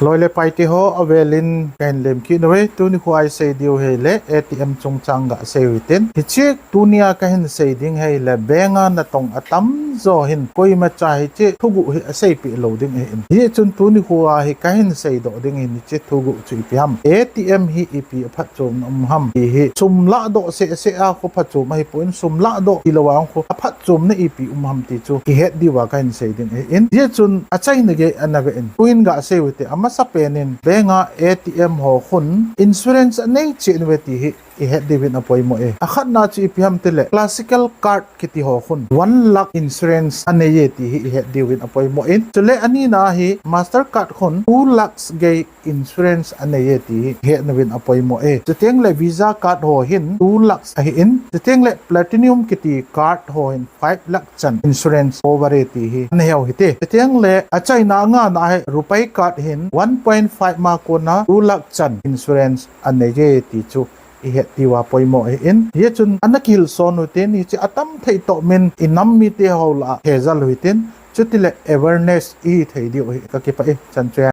ลอยเลยไปที่หัวอเวลินกันเล่มคิดเอาไว้ตัวนี้ควายเสียดิวให้เล่ ATM จงจังกะเสียวิตินฮิชิกตัวนี้ก็เห็นเสียดิ้งให้เล่เบงานตรงตั้มโจหินก็ยังมาจ่ายที่ทุกุเสียปีโหลดิ้งให้อินที่จนตัวนี้ควายก็เห็นเสียดอกดิ้งให้นิจิทุกุจุยพิม ATM ฮิอีพีพัดจมน้ำห้ำฮิซุ่มละดอกเสียเขาพัดจมให้ปุ่นซุ่มละดอกที่ระหว่างเขาพัดจมในอีพีห้ำที่จูฮิเฮดดีว่าก็เห็นเสียดิ้งให้อินที่จนอาจารย์นึกอันนั้นก็อินปุ่นก็เสียวิติอามาสเปนินเบงา ATM หอคนอินชูเรนซ์ในจีนเวทีฮิเฮดดีวินอภัยโมอาขัดน่าจะอีพิมติเลคลาสสิคอลการ์ดคิติหอคน1 lakh อินชูเรนซ์อันนี้ที่ฮิเฮดดีวินอภัยโมจุเลอันนี้นะฮิมาสเตอร์การ์ดคน2 lakhs เกย์อินชูเรนซ์อันนี้ที่ฮิเฮดดีวินอภัยโมจะเทียงเลวีซ่าการ์ดหอหิน2 lakhs หินจะเทียงเลแพลตินัมคิติการ์ดหอหิน5 lakhs จันอินชูเรนซ์โอเวอร์ที่ฮิอันนี้เอาฮิตจะเทียงเลอาจารย์นางานนะฮิรูปายการ์ดหิน1.5 มาโคนะ2 lakhs จันอินชูเรนซ์อันนี้ที่จูเหตุที่ว่าปอยโมเอ็นเฮียจนอันนักฮิลโซนุตินที่อัตมไทยโตมินอินัมมิเตฮาวลาเฮซัลหุตินจุดที่เล awareness ที่ไทยเดียวก็เก็บไปจันทร์